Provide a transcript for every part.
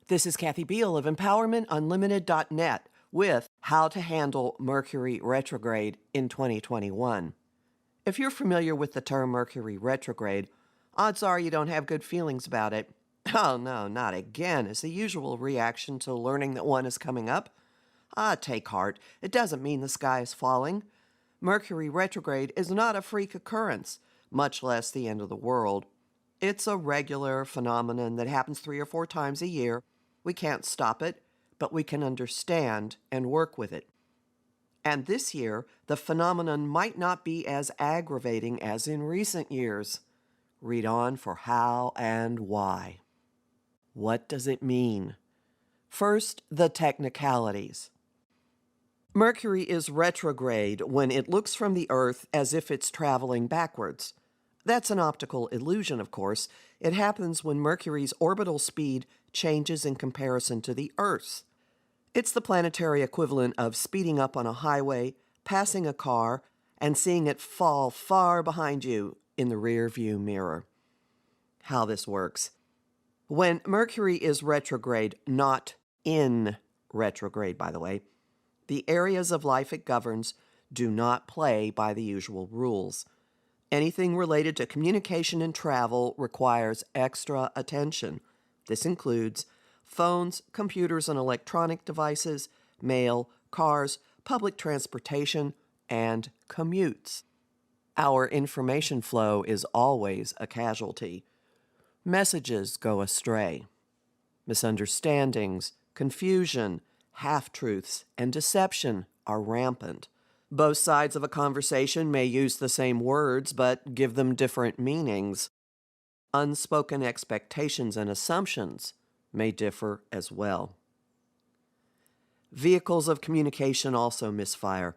This is Kathy Beal of EmpowermentUnlimited.net with How to Handle Mercury Retrograde in 2021. If you're familiar with the term Mercury Retrograde, odds are you don't have good feelings about it. Oh no, not again, is the usual reaction to learning that one is coming up. Take heart. It doesn't mean the sky is falling. Mercury retrograde is not a freak occurrence, much less the end of the world. It's a regular phenomenon that happens 3 or 4 times a year. We can't stop it, but we can understand and work with it. And this year, the phenomenon might not be as aggravating as in recent years. Read on for how and why. What does it mean? First, the technicalities. Mercury is retrograde when it looks from the Earth as if it's traveling backwards. That's an optical illusion, of course. It happens when Mercury's orbital speed changes in comparison to the Earth's. It's the planetary equivalent of speeding up on a highway, passing a car, and seeing it fall far behind you in the rear-view mirror. How this works. When Mercury is retrograde, not in retrograde, by the way, the areas of life it governs do not play by the usual rules. Anything related to communication and travel requires extra attention. This includes phones, computers and electronic devices, mail, cars, public transportation, and commutes. Our information flow is always a casualty. Messages go astray. Misunderstandings, confusion, half-truths, and deception are rampant. Both sides of a conversation may use the same words, but give them different meanings. Unspoken expectations and assumptions may differ as well. Vehicles of communication also misfire.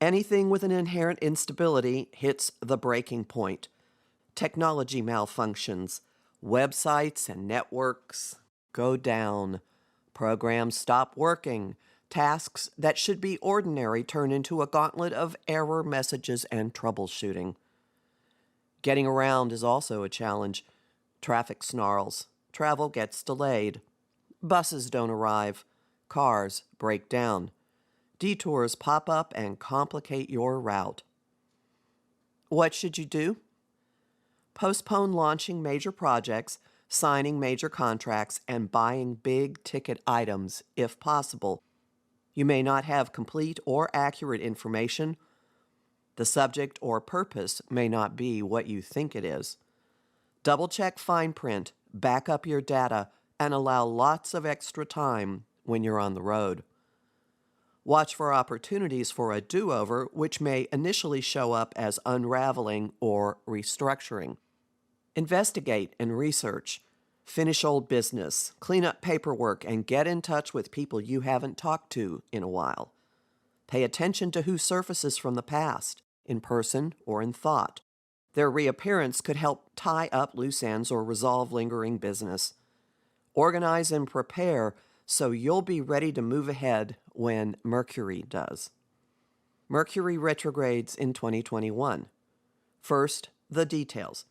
Anything with an inherent instability hits the breaking point. Technology malfunctions. Websites and networks go down. Programs stop working. Tasks that should be ordinary turn into a gauntlet of error messages and troubleshooting. Getting around is also a challenge. Traffic snarls. Travel gets delayed. Buses don't arrive. Cars break down. Detours pop up and complicate your route. What should you do? Postpone launching major projects, signing major contracts, and buying big-ticket items if possible. You may not have complete or accurate information. The subject or purpose may not be what you think it is. Double-check fine print, back up your data, and allow lots of extra time when you're on the road. Watch for opportunities for a do-over, which may initially show up as unraveling or restructuring. Investigate and research. Finish old business, clean up paperwork, and get in touch with people you haven't talked to in a while. Pay attention to who surfaces from the past, in person or in thought. Their reappearance could help tie up loose ends or resolve lingering business. Organize and prepare so you'll be ready to move ahead when Mercury does. Mercury retrogrades in 2021. First, the details.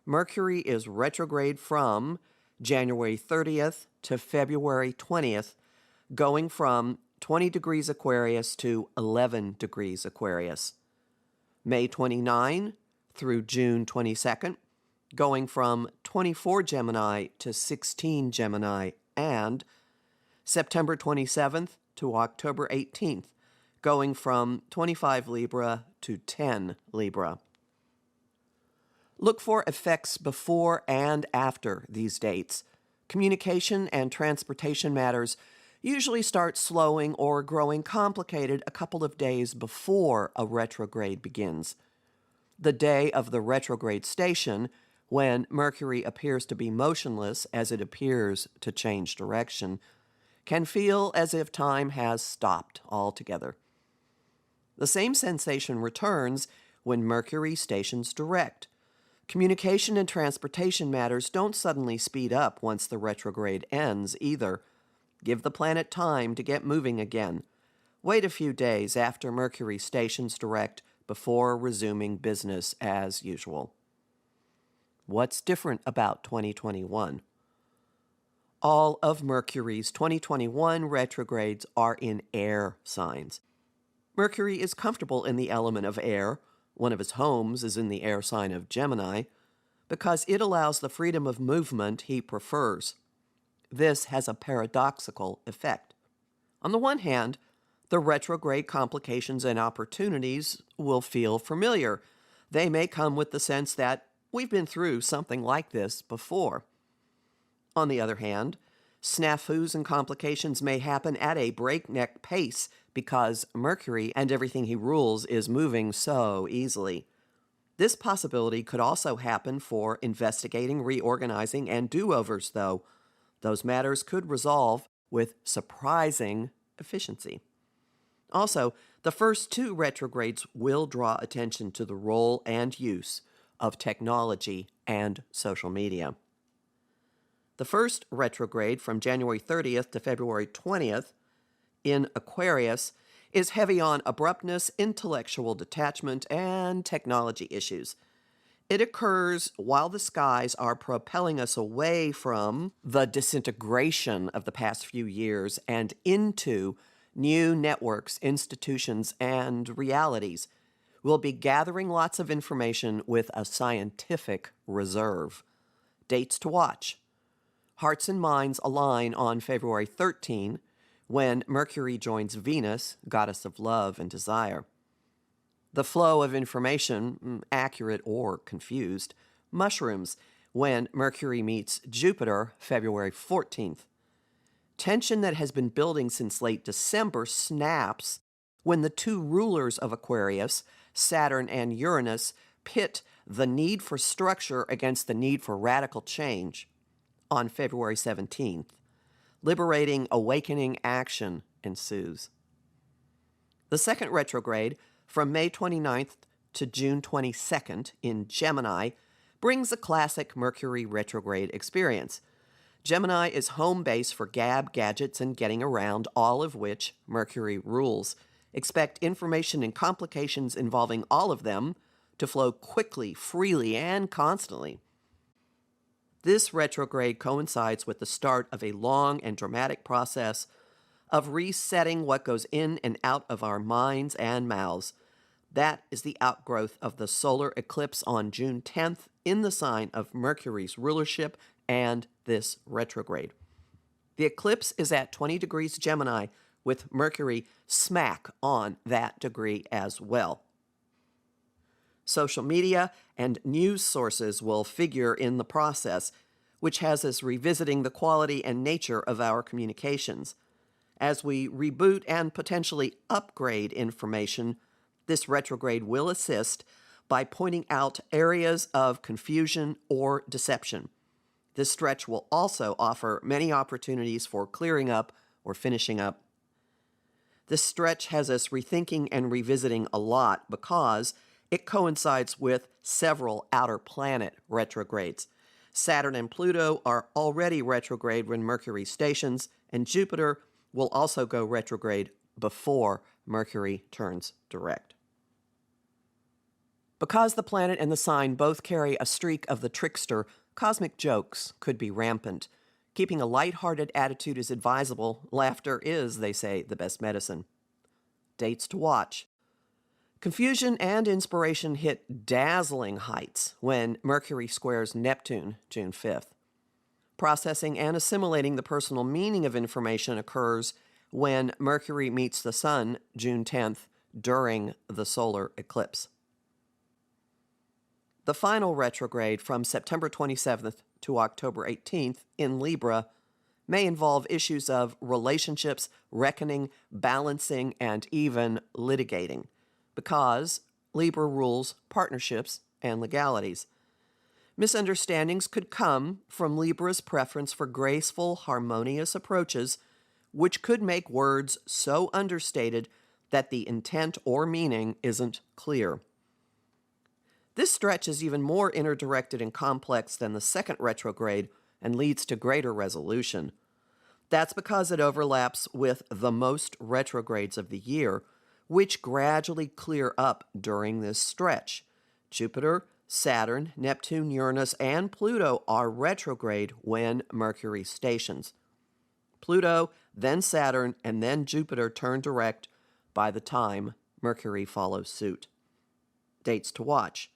Mercury is retrograde from January 30th to February 20th, going from 20 degrees Aquarius to 11 degrees Aquarius. May 29 through June 22nd, going from 24 Gemini to 16 Gemini, and September 27th to October 18th, going from 25 Libra to 10 Libra. Look for effects before and after these dates. Communication and transportation matters usually start slowing or growing complicated a couple of days before a retrograde begins. The day of the retrograde station, when Mercury appears to be motionless as it appears to change direction, can feel as if time has stopped altogether. The same sensation returns when Mercury stations direct. Communication and transportation matters don't suddenly speed up once the retrograde ends either. Give the planet time to get moving again. Wait a few days after Mercury stations direct before resuming business as usual. What's different about 2021? All of Mercury's 2021 retrogrades are in air signs. Mercury is comfortable in the element of air. One of his homes is in the air sign of Gemini, because it allows the freedom of movement he prefers. This has a paradoxical effect. On the one hand, the retrograde complications and opportunities will feel familiar. They may come with the sense that we've been through something like this before. On the other hand, snafus and complications may happen at a breakneck pace because Mercury and everything he rules is moving so easily. This possibility could also happen for investigating, reorganizing, and do-overs, though. Those matters could resolve with surprising efficiency. Also, the first two retrogrades will draw attention to the role and use of technology and social media. The first retrograde, from January 30th to February 20th, in Aquarius, is heavy on abruptness, intellectual detachment, and technology issues. It occurs while the skies are propelling us away from the disintegration of the past few years and into new networks, institutions, and realities. We'll be gathering lots of information with a scientific reserve. Dates to watch. Hearts and minds align on February 13, when Mercury joins Venus, goddess of love and desire. The flow of information, accurate or confused, mushrooms when Mercury meets Jupiter, February 14th. Tension that has been building since late December snaps when the two rulers of Aquarius, Saturn and Uranus, pit the need for structure against the need for radical change on February 17th. Liberating, awakening action ensues. The second retrograde, from May 29th to June 22nd in Gemini, brings a classic Mercury retrograde experience. Gemini is home base for gadgets, and getting around, all of which Mercury rules. Expect information and complications involving all of them to flow quickly, freely, and constantly. This retrograde coincides with the start of a long and dramatic process of resetting what goes in and out of our minds and mouths. That is the outgrowth of the solar eclipse on June 10th in the sign of Mercury's rulership and this retrograde. The eclipse is at 20 degrees Gemini, with Mercury smack on that degree as well. Social media and news sources will figure in the process, which has us revisiting the quality and nature of our communications. As we reboot and potentially upgrade information, this retrograde will assist by pointing out areas of confusion or deception. This stretch will also offer many opportunities for clearing up or finishing up. This stretch has us rethinking and revisiting a lot because it coincides with several outer planet retrogrades. Saturn and Pluto are already retrograde when Mercury stations, and Jupiter will also go retrograde before Mercury turns direct. Because the planet and the sign both carry a streak of the trickster, cosmic jokes could be rampant. Keeping a lighthearted attitude is advisable. Laughter is, they say, the best medicine. Dates to watch. Confusion and inspiration hit dazzling heights when Mercury squares Neptune, June 5th. Processing and assimilating the personal meaning of information occurs when Mercury meets the Sun, June 10th, during the solar eclipse. The final retrograde, from September 27th to October 18th in Libra, may involve issues of relationships, reckoning, balancing, and even litigating, because Libra rules partnerships and legalities. Misunderstandings could come from Libra's preference for graceful, harmonious approaches, which could make words so understated that the intent or meaning isn't clear. This stretch is even more interdirected and complex than the second retrograde and leads to greater resolution. That's because it overlaps with the most retrogrades of the year, which gradually clear up during this stretch. Jupiter, Saturn, Neptune, Uranus, and Pluto are retrograde when Mercury stations. Pluto, then Saturn, and then Jupiter turn direct by the time Mercury follows suit. Dates to watch.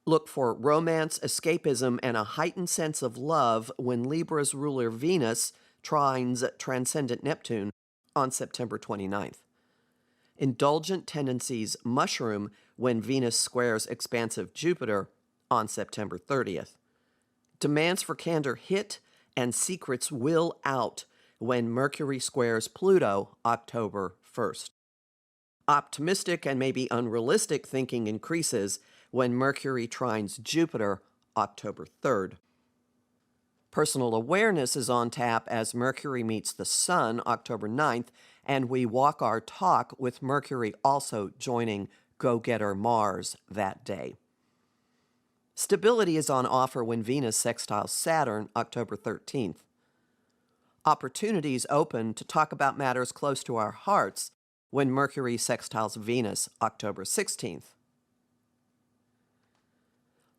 Look for romance, escapism, and a heightened sense of love when Libra's ruler Venus trines transcendent Neptune on September 29th. Indulgent tendencies mushroom when Venus squares expansive Jupiter on September 30th. Demands for candor hit and secrets will out when Mercury squares Pluto October 1st. Optimistic and maybe unrealistic thinking increases when Mercury trines Jupiter October 3rd. Personal awareness is on tap as Mercury meets the Sun October 9th, and we walk our talk with Mercury also joining go-getter Mars that day. Stability is on offer when Venus sextiles Saturn October 13th. Opportunities open to talk about matters close to our hearts when Mercury sextiles Venus October 16th.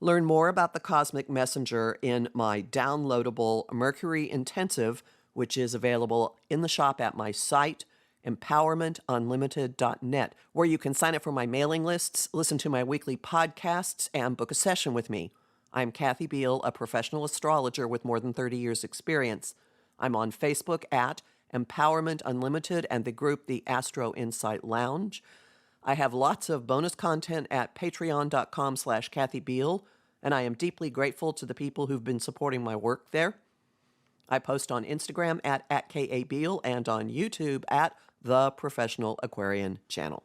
Learn more about the Cosmic Messenger in my downloadable Mercury Intensive, which is available in the shop at my site, empowermentunlimited.net, where you can sign up for my mailing lists, listen to my weekly podcasts, and book a session with me. I'm Kathy Beal, a professional astrologer with more than 30 years' experience. I'm on Facebook at Empowerment Unlimited and the group The Astro Insight Lounge. I have lots of bonus content at patreon.com/Kathy Beal, and I am deeply grateful to the people who've been supporting my work there. I post on Instagram at KABeal and on YouTube at The Professional Aquarian Channel.